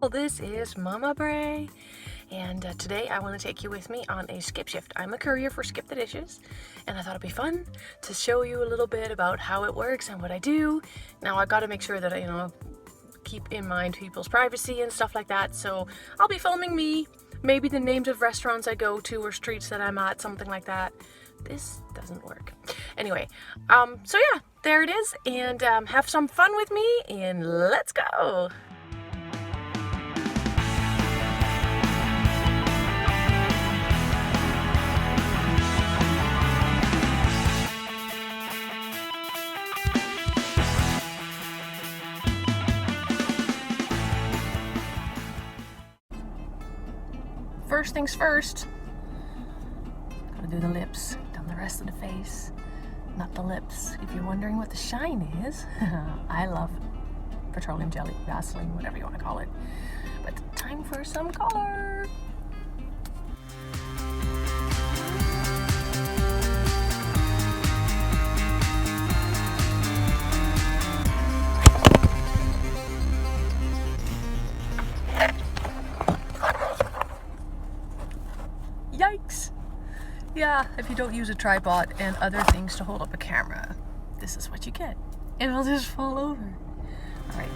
Well, this is Mama Bray, and today I want to take you with me on a skip shift. I'm a courier for Skip the Dishes, and I thought it'd be fun to show you a little bit about how it works and what I do. Now I got to make sure that I, keep in mind people's privacy and stuff like that. So I'll be filming me, maybe the names of restaurants I go to or streets that I'm at, something like that. This doesn't work. Anyway, so yeah, there it is, and have some fun with me, and let's go. First things first, gotta do the lips, done the rest of the face, not the lips. If you're wondering what the shine is, I love petroleum jelly, Vaseline, whatever you want to call it. But time for some color. Yikes! Yeah, if you don't use a tripod and other things to hold up a camera, this is what you get. It'll just fall over. Alright.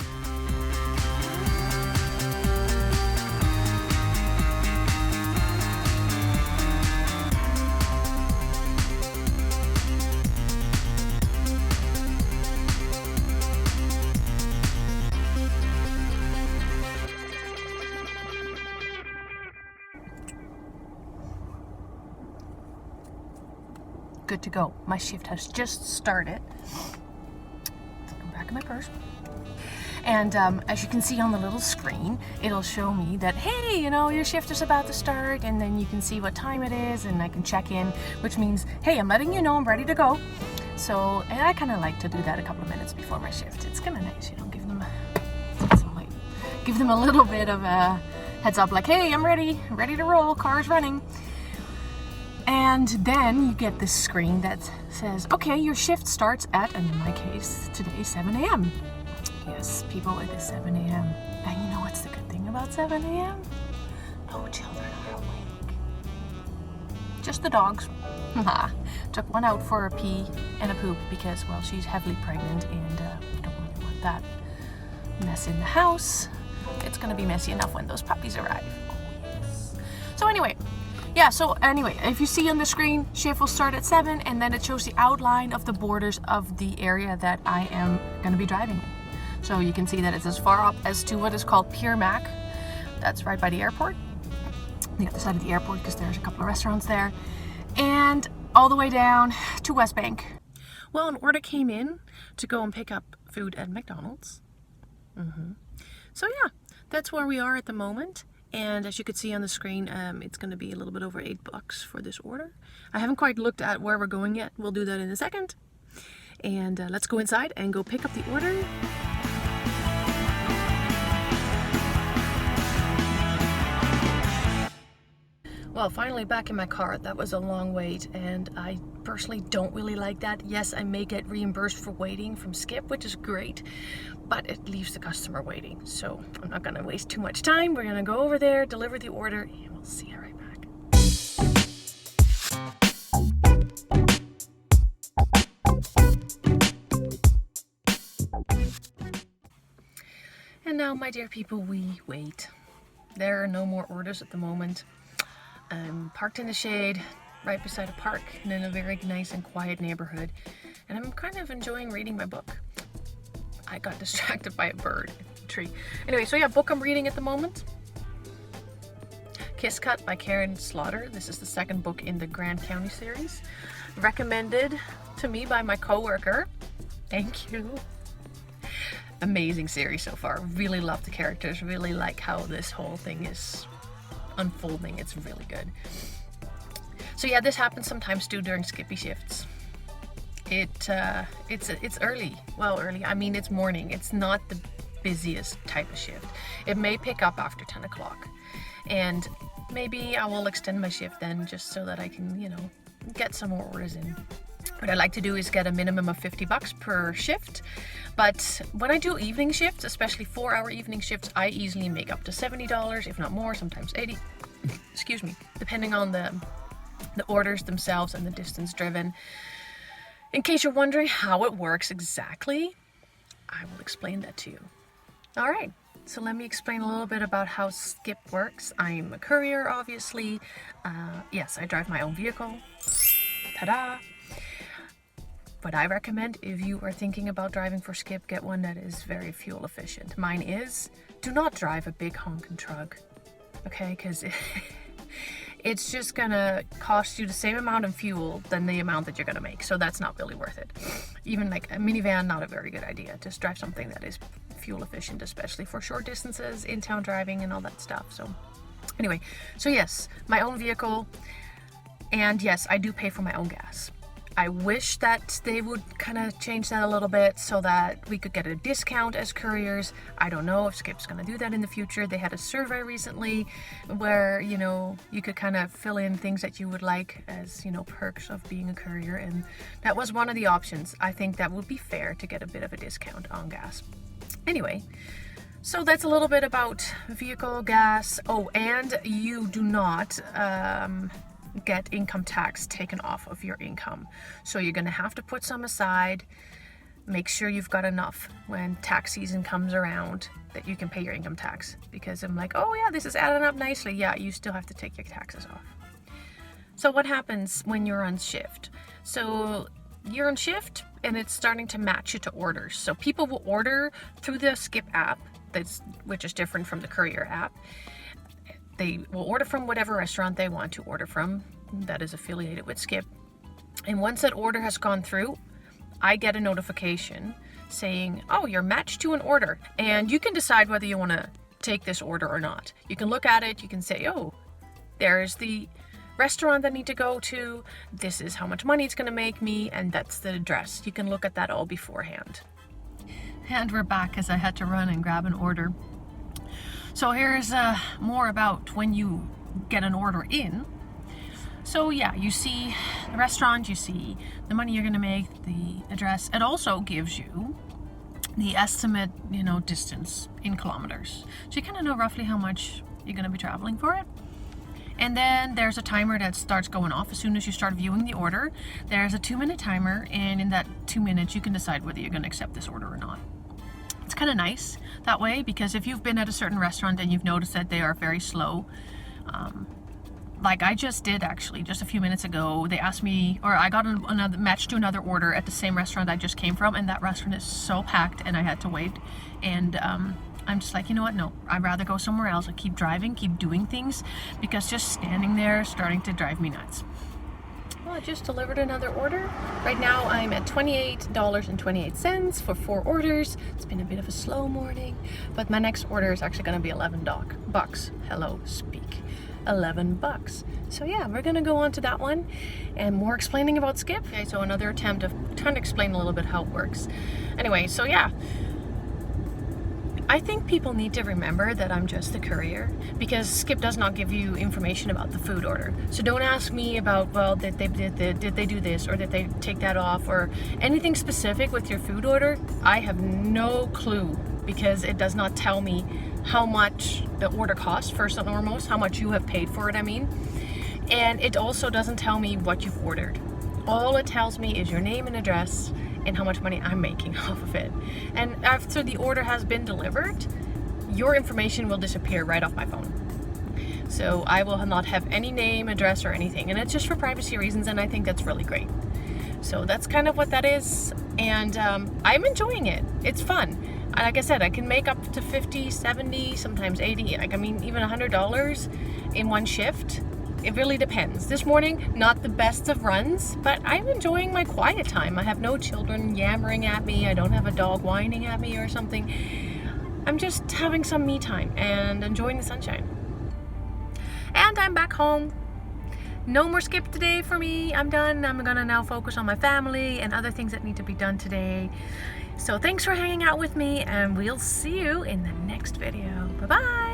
Good to go. My shift has just started. Go back in my purse. And as you can see on the little screen, it'll show me that, hey, your shift is about to start, and then you can see what time it is, and I can check in, which means, hey, I'm letting you know I'm ready to go. So, and I kind of like to do that a couple of minutes before my shift. It's kind of nice, give them a little bit of a heads up, like, hey, I'm ready to roll, car's running. And then you get this screen that says, okay, your shift starts at, and in my case, today, 7 a.m. Yes, people, it is 7 a.m. And you know what's the good thing about 7 a.m.? No children are awake. Just the dogs. Took one out for a pee and a poop because, well, she's heavily pregnant and don't really want that mess in the house. It's going to be messy enough when those puppies arrive. Oh, yes. So anyway, if you see on the screen, shift will start at 7, and then it shows the outline of the borders of the area that I am going to be driving in. So you can see that it's as far up as to what is called Pier Mac. That's right by the airport. The other side of the airport, because there's a couple of restaurants there. And all the way down to West Bank. Well, an order came in to go and pick up food at McDonald's. So yeah, that's where we are at the moment. And as you can see on the screen, it's going to be a little bit over $8 for this order. I haven't quite looked at where we're going yet. We'll do that in a second. And let's go inside and go pick up the order. Well, finally back in my car. That was a long wait, and I personally don't really like that. Yes, I may get reimbursed for waiting from Skip, which is great, but it leaves the customer waiting. So I'm not going to waste too much time. We're going to go over there, deliver the order, and we'll see you right back. And now, my dear people, we wait. There are no more orders at the moment. I'm parked in the shade, right beside a park, and in a very nice and quiet neighborhood. And I'm kind of enjoying reading my book. I got distracted by a bird in a tree. Anyway, so yeah, book I'm reading at the moment. Kiss Cut by Karen Slaughter. This is the second book in the Grand County series. Recommended to me by my coworker. Thank you. Amazing series so far. Really love the characters. Really like how this whole thing is unfolding. It's really good. So yeah, this happens sometimes too during skippy shifts. It's early. Well, early. I mean, it's morning. It's not the busiest type of shift. It may pick up after 10 o'clock. And maybe I will extend my shift then, just so that I can, get some more orders in. What I like to do is get a minimum of $50 per shift. But when I do evening shifts, especially 4-hour evening shifts, I easily make up to $70, if not more, sometimes 80, excuse me, depending on the orders themselves and the distance driven. In case you're wondering how it works exactly, I will explain that to you. All right, so let me explain a little bit about how Skip works. I'm a courier, obviously. Yes, I drive my own vehicle. Ta-da! What I recommend if you are thinking about driving for Skip, get one that is very fuel efficient. Mine is, do not drive a big honking truck, okay? Because it's just gonna cost you the same amount of fuel than the amount that you're gonna make. So that's not really worth it. Even like a minivan, not a very good idea. Just drive something that is fuel efficient, especially for short distances, in-town driving and all that stuff. So anyway, so yes, my own vehicle, and yes, I do pay for my own gas. I wish that they would kind of change that a little bit so that we could get a discount as couriers. I don't know if Skip's going to do that in the future. They had a survey recently where, you know, you could kind of fill in things that you would like as, you know, perks of being a courier. And that was one of the options. I think that would be fair to get a bit of a discount on gas. Anyway, so that's a little bit about vehicle gas. Oh, and you do not get income tax taken off of your income. So you're going to have to put some aside. Make sure you've got enough when tax season comes around that you can pay your income tax. Because I'm like, oh yeah, this is adding up nicely. Yeah, you still have to take your taxes off. So what happens when you're on shift? So you're on shift and it's starting to match you to orders. So people will order through the Skip app, which is different from the Courier app. They will order from whatever restaurant they want to order from that is affiliated with Skip. And once that order has gone through, I get a notification saying, oh, you're matched to an order. And you can decide whether you want to take this order or not. You can look at it, you can say, oh, there's the restaurant I need to go to, this is how much money it's going to make me, and that's the address. You can look at that all beforehand. And we're back as I had to run and grab an order. So here's more about when you get an order in. So yeah, you see the restaurant, you see the money you're gonna make, the address. It also gives you the estimate, you know, distance in kilometers. So you kind of know roughly how much you're gonna be traveling for it. And then there's a timer that starts going off as soon as you start viewing the order. There's a 2-minute timer, and in that 2 minutes you can decide whether you're gonna accept this order or not. It's kind of nice that way, because if you've been at a certain restaurant and you've noticed that they are very slow, like I just did actually just a few minutes ago, they asked me, or I got another match to another order at the same restaurant I just came from, and that restaurant is so packed and I had to wait. And I'm just like, you know what, no, I'd rather go somewhere else and keep driving, keep doing things, because just standing there is starting to drive me nuts. Well, I just delivered another order. Right now I'm at $28.28 for 4 orders. It's been a bit of a slow morning, but my next order is actually going to be $11. Hello, speak. $11. So yeah, we're going to go on to that one and more explaining about Skip. Okay, so another attempt of trying to explain a little bit how it works. Anyway, so yeah. I think people need to remember that I'm just the courier, because Skip does not give you information about the food order. So don't ask me about, well, did they do this, or did they take that off, or anything specific with your food order. I have no clue, because it does not tell me how much the order costs, first and foremost, how much you have paid for it, I mean. And it also doesn't tell me what you've ordered. All it tells me is your name and address, and how much money I'm making off of it. And after the order has been delivered, your information will disappear right off my phone. So I will not have any name, address, or anything. And it's just for privacy reasons, and I think that's really great. So that's kind of what that is. And I'm enjoying it. It's fun. Like I said, I can make up to 50, 70, sometimes 80, like I mean even $100 in one shift. It really depends. This morning, not the best of runs, but I'm enjoying my quiet time. I have no children yammering at me. I don't have a dog whining at me or something. I'm just having some me time and enjoying the sunshine. And I'm back home. No more Skip today for me. I'm done. I'm gonna now focus on my family and other things that need to be done today. So thanks for hanging out with me, and we'll see you in the next video. Bye-bye.